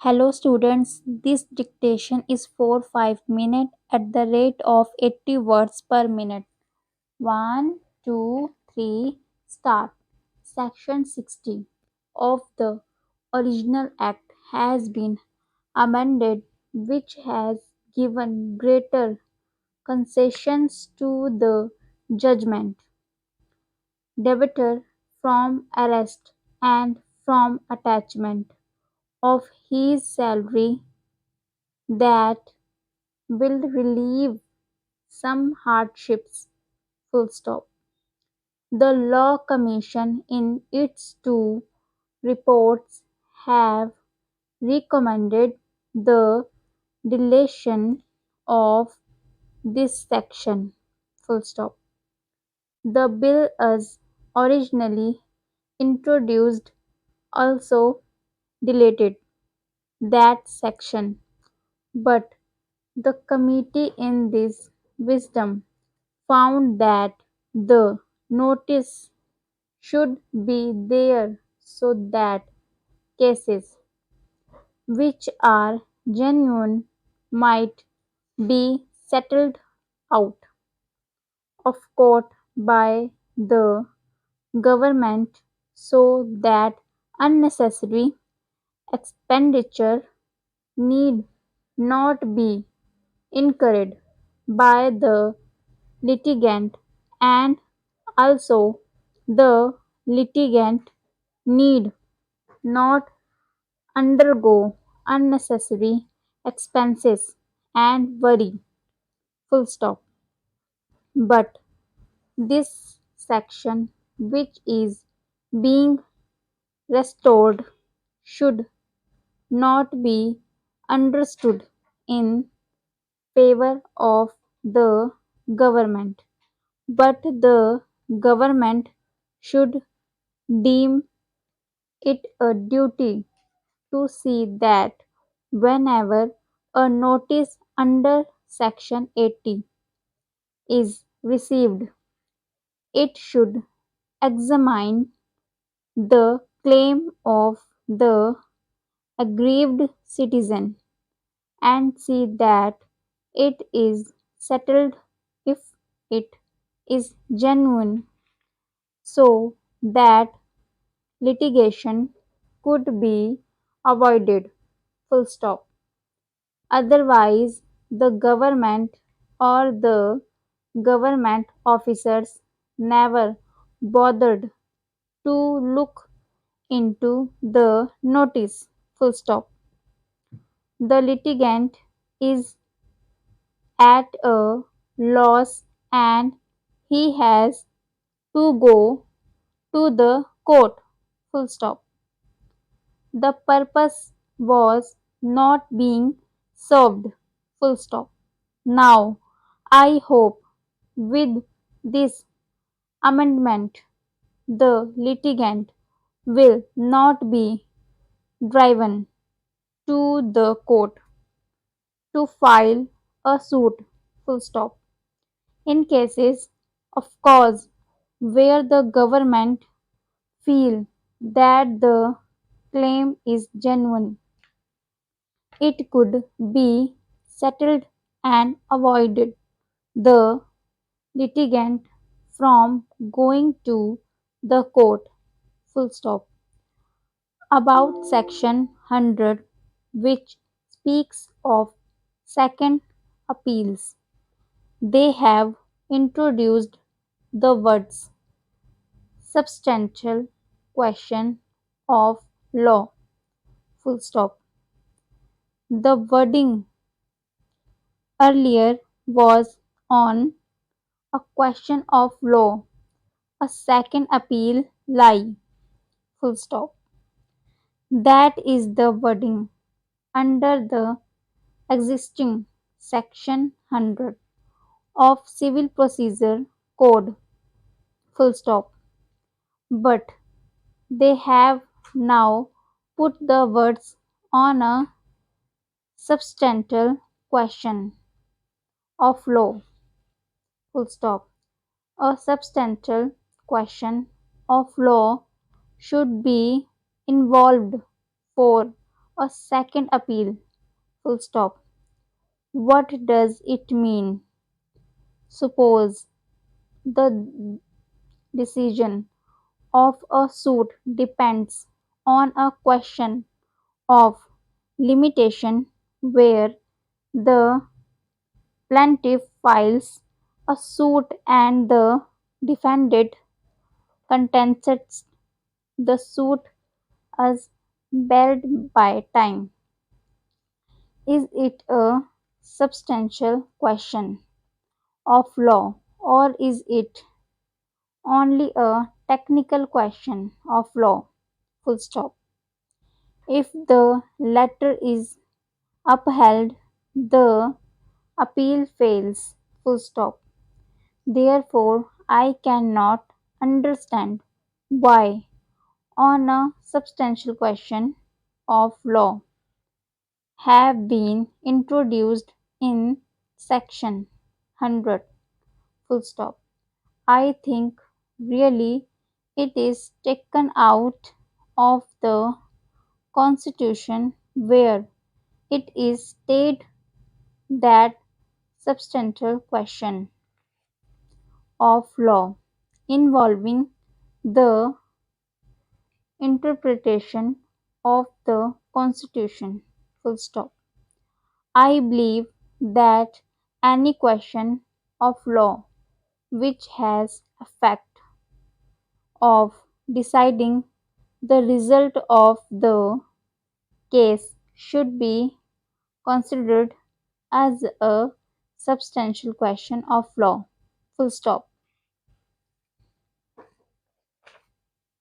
Hello students, this dictation is for 5 minutes at the rate of 80 words per minute. 1, 2, 3, start. Section 60 of the original act has been amended which has given greater concessions to the judgment debtor from arrest and from attachment of his salary that will relieve some hardships. Full stop. The Law Commission in its two reports have recommended the deletion of this section. Full stop. The bill as originally introduced also deleted that section, but the committee in this wisdom found that the notice should be there so that cases which are genuine might be settled out of court by the government so that unnecessary expenditure need not be incurred by the litigant, and also the litigant need not undergo unnecessary expenses and worry. Full stop. But this section, which is being restored, should not be understood in favor of the government, but the government should deem it a duty to see that whenever a notice under Section 80 is received, it should examine the claim of the aggrieved citizen and see that it is settled if it is genuine so that litigation could be avoided. Full stop. Otherwise, the government or the government officers never bothered to look into the notice. Full stop. The litigant is at a loss and he has to go to the court. Full stop. The purpose was not being served. Full stop. Now, I hope with this amendment the litigant will not be driven to the court to file a suit. Full stop. In cases, of course, where the government feel that the claim is genuine, it could be settled and avoided the litigant from going to the court. Full stop. About section 100, which speaks of second appeals, they have introduced the words substantial question of law. Full stop. The wording earlier was on a question of law, a second appeal lie. Full stop. That is the wording under the existing section 100 of Civil Procedure Code. Full stop. But they have now put the words on a substantial question of law. Full stop. A substantial question of law should be involved for a second appeal. Full stop. What does it mean? Suppose the decision of a suit depends on a question of limitation where the plaintiff files a suit and the defendant contests the suit as barred by time. Is it a substantial question of law or is it only a technical question of law? Full stop. If the latter is upheld, the appeal fails. Full stop. Therefore, I cannot understand why, on a substantial question of law, have been introduced in section 100. Full stop. I think really it is taken out of the Constitution where it is stated that substantial question of law involving the interpretation of the Constitution. Full stop. I believe that any question of law which has effect of deciding the result of the case should be considered as a substantial question of law. Full stop.